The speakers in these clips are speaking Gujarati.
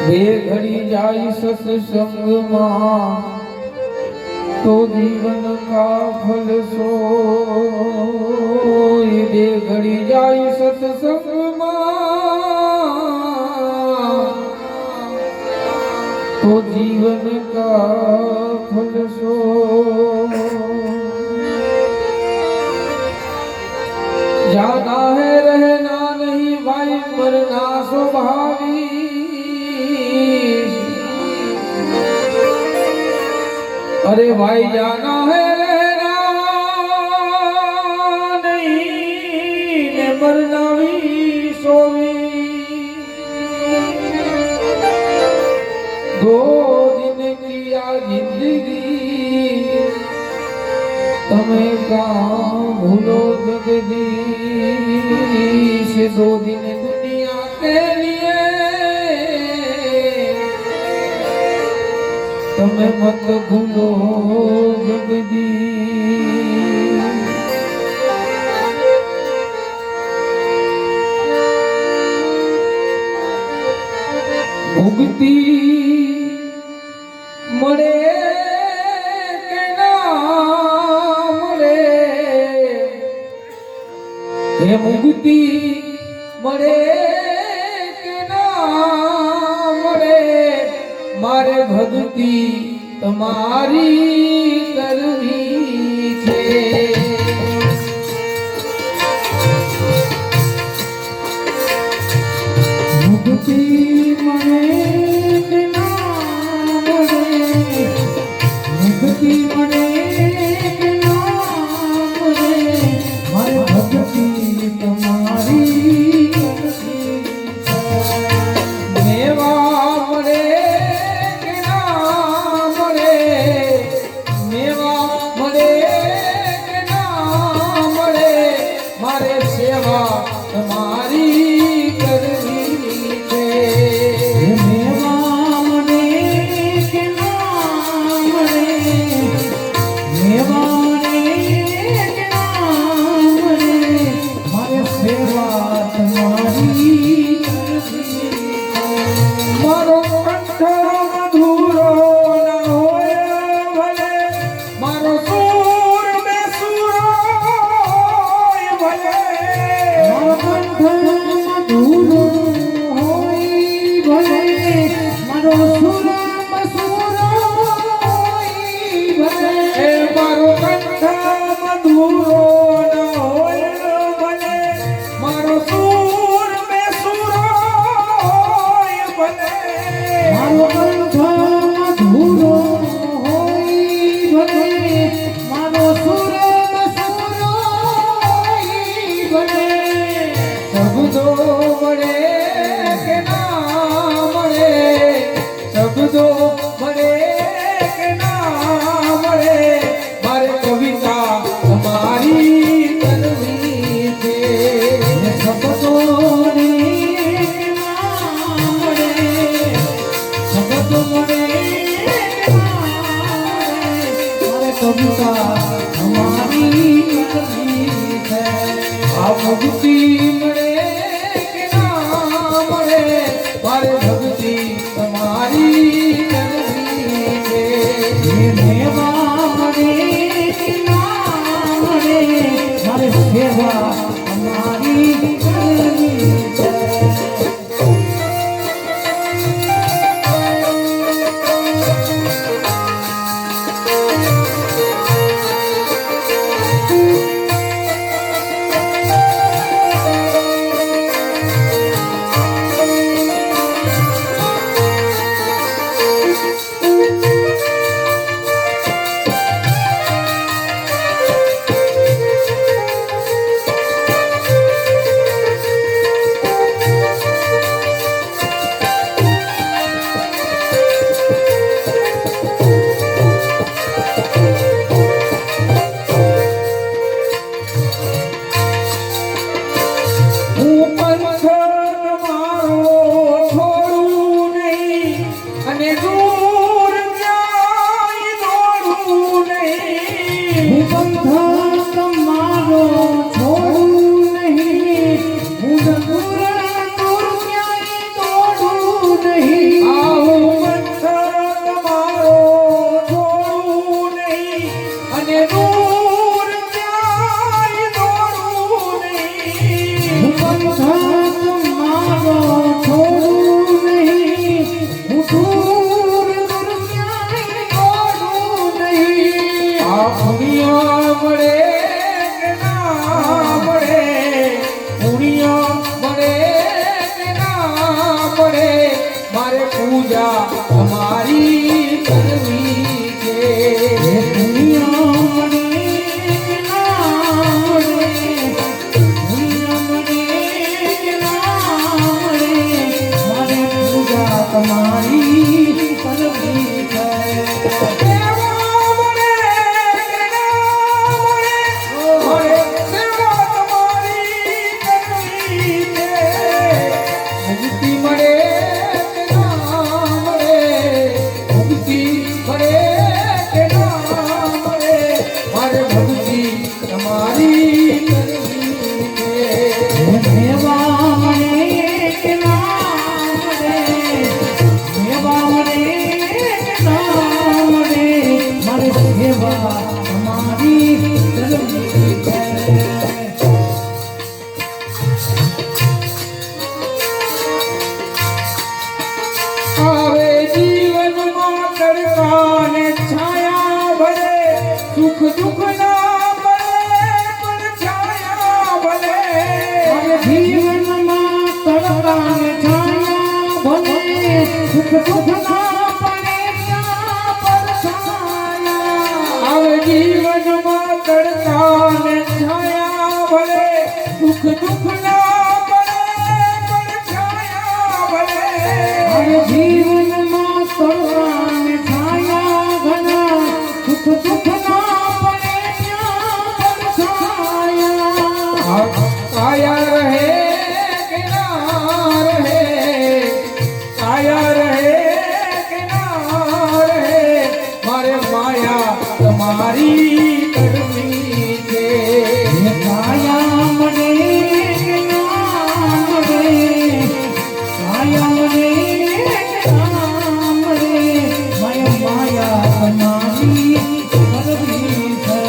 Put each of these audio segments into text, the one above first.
બે ઘડી જાય સત્સંગમાં તો જીવન કા ફલ સોય બે ઘડી જાય સત્સંગમાં તો જીવન કા ફલ સોય जाना है रहना नहीं भाई मरना स्वाभाविक अरे भाई जाना है रहना नहीं ने मरना भी सोवी दो दिन किया जिंदगी तमें कहाँ भूलो जगदीश दो दिन दुनिया के लिए तमें मत भूलो जगदीश मुक्ति मरे हे मुक्ति मरे के ना मरे मारे भक्ति तुम्हारी करनी छे मुक्ति मरे के ना मरे मुक्ति मरे के ना मरे मारे भक्ति मुक्ति मरे के ना मरे મારે પૂજા તમારી કરવી છે દુનિયા મને ના મળે, દુનિયા મને ના મળે, મારે પૂજા તમારી કરવી છે. સેવા મળે કે ના મળે, મારે સેવા તમારી કરવી છે ભક્તિ મળે કે ના મળે, ભક્તિ મળે કે ના મળે, મારે ભક્તિ તમારી કરવી છે સેવા મળે કે ના મળે, સેવા મળે કે ના મળે, મારે સેવા તમારી કરવી છે. આવે જીવનમાં તડકા ને છાયા ભલે, સુખ દુઃખ ના ભલે પણ છાયા ભલે, મારે જીવનમાં તડકા ને છાયા ભલે, સુખ દુઃખ ના પડે ત્યાં પરછાયા. આવે જીવનમાં તડકા ને છાયા ભલે, સુખ દુઃખ ના ભલે પણ છાયા ભલે, મારે જીવનમાં તડકા ને છાયા ઘણા, સુખ દુઃખ ના પડે ત્યાં પરછાયા. કાયા રહે કે ના રહે, કાયા રહે કે ના રહે, મારે માયા તમારી કરવી છે કાયા મને કે ના મળે, કાયા મને કે ના મળે, માયા તમારી કરવી છે.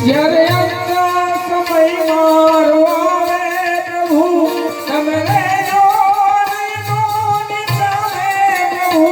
જ્યારે અંત સમય મારો આવે પ્રભુ, તમે રહેજો નયનોની સામે પ્રભુ.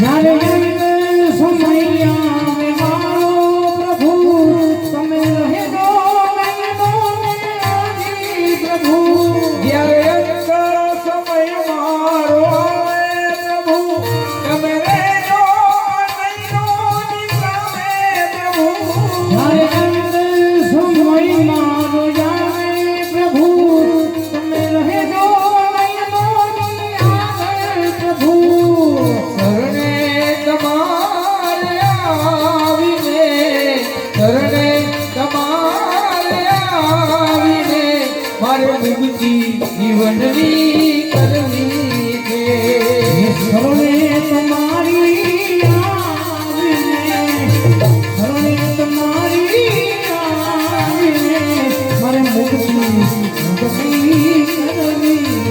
જ્યારે અંત સમય આવે મારો પ્રભુ, તમે રહેજો નયનોની આજી પ્રભુ. જ્યારે અંત સમય મારો આવે પ્રભુ, તમે રહેજો નયનોની સામે પ્રભુ. જ્યારે અંત સમય મારો આવે પ્રભુ, તમે રહેજો નયનોની આગળ પ્રભુ. શરણે તમારે આવીને, શરણે તમારે આવીને, મારે મુક્તિ જીવનની કરવી છે શરણે તમારી આવીને, શરણે તમારી આવીને, મારે મુક્તિ કરવી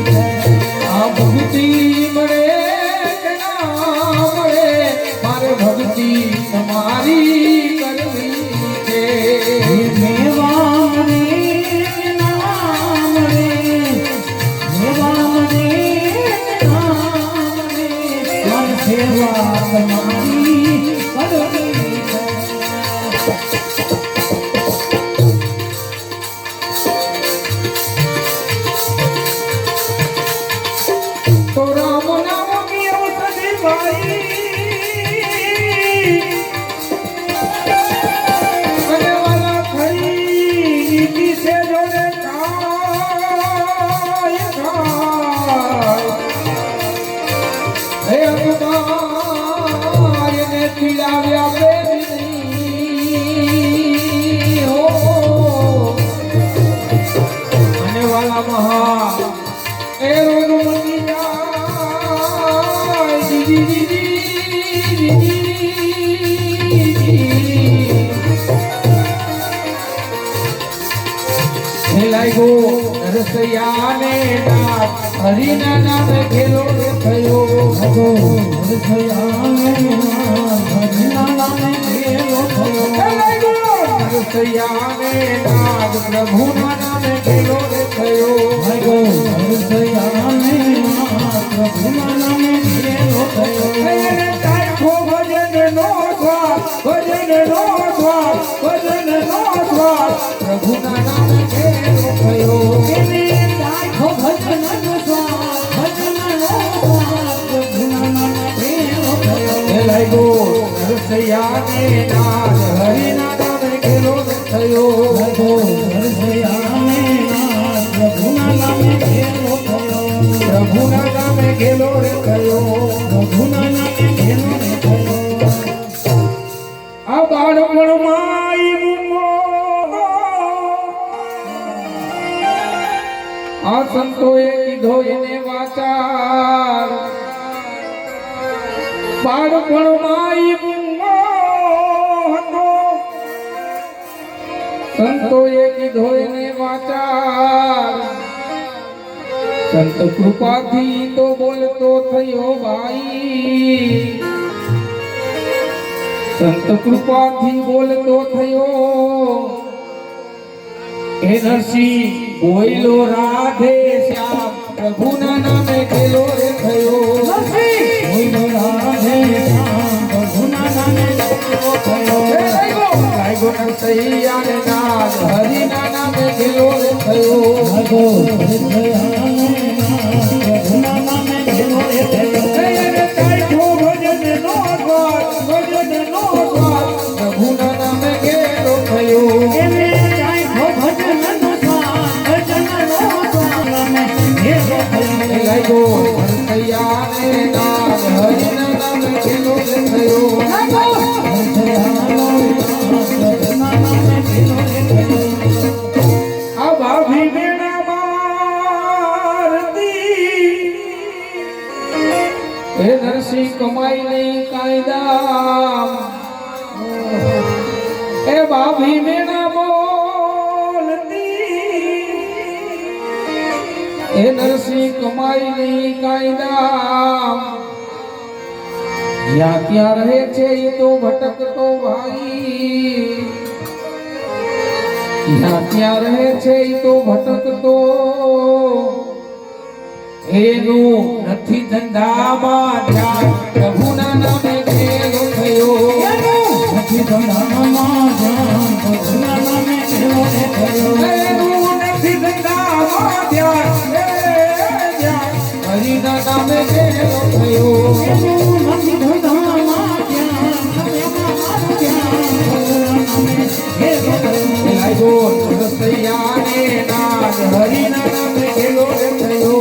છે. આ ભક્તિ મળે કે ના મળે, મારે ભક્તિ તમારી કરવી છે મેવા મને ના મળે, મેવા મને ના મળે, મારે સેવા તમારી કરવી છે. તો રામ નામ की औषधि भाई, અને વાલા ખરી નીતિ से જોડે ખાય ખાય, હે અકબર ને પીડાવ્યા પ્રેમી લાગ્યો નરસૈયાને નાદ હરિના નામે ખેલો થયો હતો હરસયાને હરિના નામે ખેલો થયો નરસૈયાને નાદ પ્રભુના નામે ખેલો થયો હરસયાને પ્રભુના નામે ખેલો થયો તારો ભજનનો સ્વાદ ભજનનો સ્વાદ ભજનનો સ્વાદ પ્રભુના નામે ખેલો થયો તારો ભજનનો સ્વાદ ભજનનો સ્વાદ પ્રભુના નામે ખેલો થયો લાગ્યો નરસૈયાને નાદ હરિના નામે ખેલો થયો હરસયાને પ્રભુના નામે ખેલો થયો પ્રભુના નામે ખેલો થયો પ્રભુના નામે ખેલો થયો આ બાળપણમાં આ સંતોએ કીધો એને વાચાર બાળપણમાં હતો સંતોએ કીધો એને વાચાર સંત કૃપાથી તો બોલતો થયો ભાઈ સંત કૃપાથી બોલતો થયો એ નરસિંહ બોયલો રાધે શ્યામ પ્રભુના નામે ખેલો થયો બોલો રાધે શ્યામ પ્રભુના નામે ખેલો થયો ગાયગો નરસૈયાને નાદ હરિના નામે ખેલો થયો હરસયાને પ્રભુના નામે ખેલો થયો પ્રભુના નામે ખેલો થયો લાગ્યો નરસૈયાને નાદ હરિના નામે ખેલો થયો આ ભાભી બેના મારતી એ નરસિંહ કમાઈ નહીં કાયદા એ ભાભી બેના બોલતી એ નરસિંહ કમાઈ નહીં કાયદા જ્યાં ત્યાં રહે છે એ તો ભટકતો ભાઈ જ્યાં ત્યાં રહે છે એ તો ભટકતો એનું નથી ધંધામાં ધ્યાન પ્રભુના નામે ખેલો થયો નથી ધંધામાં ધ્યાન પ્રભુના નામે ખેલો થયો એનું નથી ધંધામાં ધ્યાન હરિના નામે ખેલો થયો નથી ધંધામાં ધ્યાન લાગ્યો નરસૈયાને નાદ હરિના નામે ખેલો થયો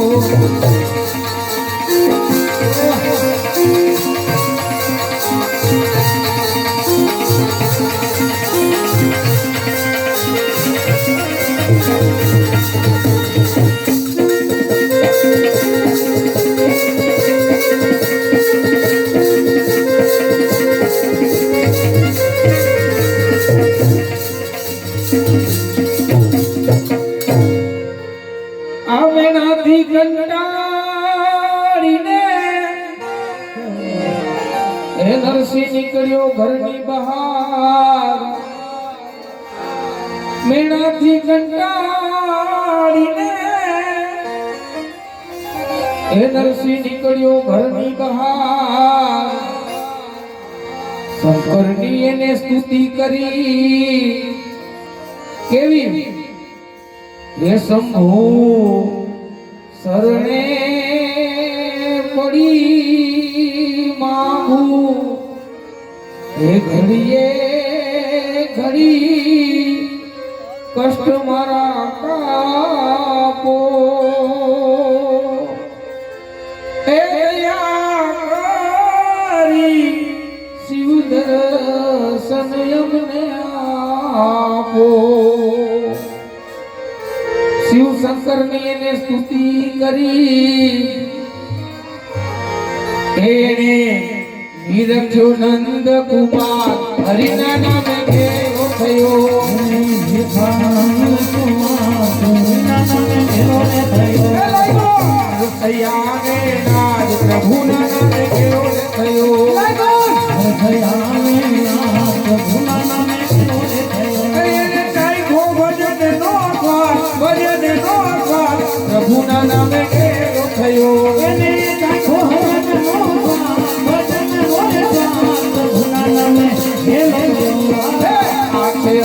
આવેનાથી કંટાળીને એ નરસિંહ નીકળ્યો ઘરની બહાર મેણાથી કંટાળીને એ નરસિંહ નીકળ્યો ઘરની બહાર શંકરની એને સ્તુતિ કરી કેવી હે શંભુ શરણે પડી માગુ હે ઘડીએ ઘડી કષ્ટ મારા કાપો હે દયા કરી શિવ દર્શન અમને આપો શિવ શંકરની એને સ્તુતિ કરી એને નિરખ્યો નંદ કુમાર હરિના નામે કેવો થયો નિરખ્યો નંદ કુમાર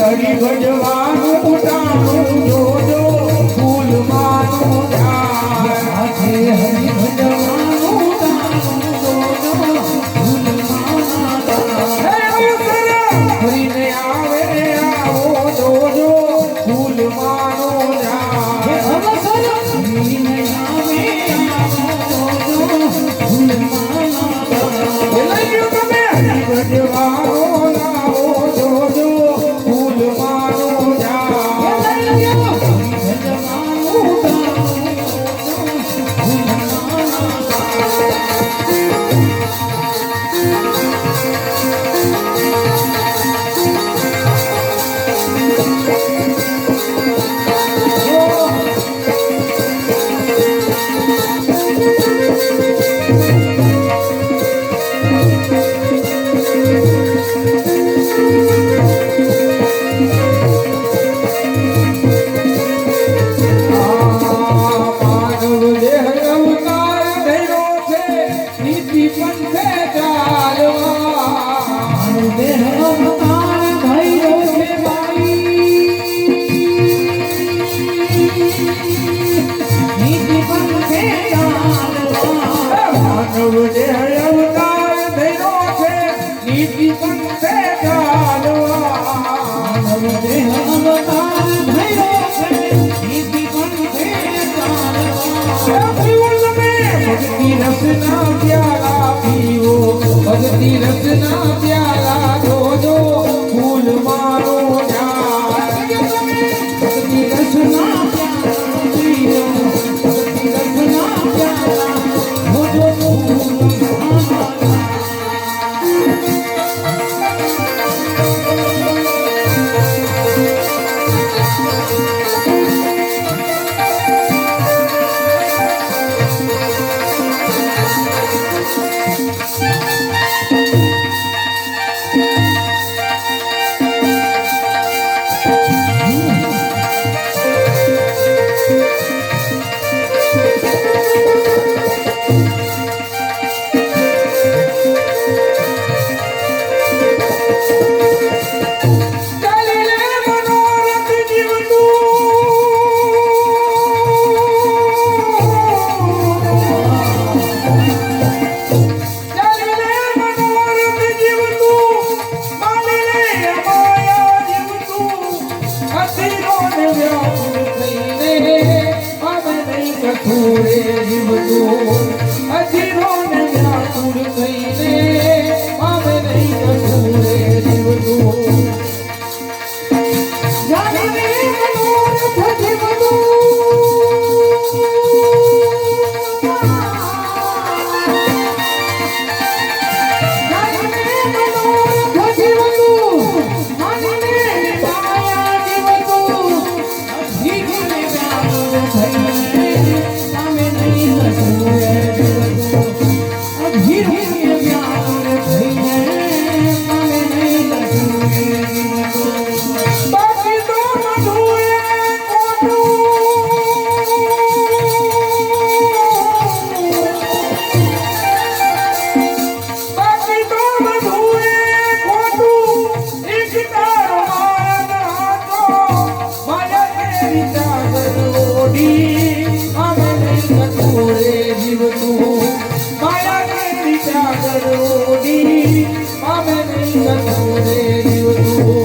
હરી ભજવાનું ટાણું જોજો ફૂલમાંનું ઝાડ. આજે હરિ ભજવાનું તારું જોજો ફૂલમાંના ઝાડ. હે અવસર ફરીને આવે આવો જોજો ફૂલમાંનું હે ઝાડ. અવસર ફરીને આવે આવો જોજો ફૂલમાંના ઝાડ. એ લઈ ગયો તમે હરી ભજવાનો લાવો જોજો ફૂલમાંનું ઝાડ. માનવ દેહ અવતાર ધર્યો છે નીતિ પંથે ચાલવા. માનવ દેહ અવતાર ધર્યો છે નીતિ પંથે ચાલવા. ભક્તિ રસના પ્યાલા પીવો ભક્તિ રસના પ્યાલા જોજો ફૂલ મારો ઝાડ. ભક્તિ રસના ચાલી લે મનોરથ જીવતું. ચાલી લે મનોરથ જીવતું. માની લે અમાયા જીવતું. અધીરોને વ્યાકુળ થઈને અમે નહીં કઠોરે જીવતું. અધીરોને વ્યાકુળ થઈને અમે નહીં કઠોરે જીવતું. બાકી તો બધું એ ખોટું. બાકી તો બધું એ ખોટું. એક તારો માર્ગ હતો. માયા તેરી ચાદર ઓઢી અમે નહીં કઠોરે જીવતું. માયા તેરી ચાદર ઓઢી અમે નહીં કઠોરે જીવતું.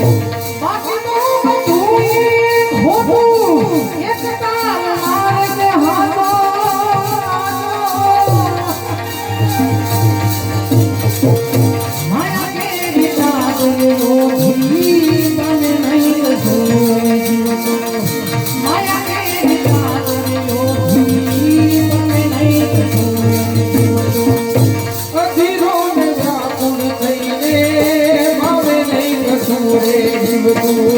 અધીરોને વ્યાકુળ થઈને માવે નહીં કઠોરે જીવતું.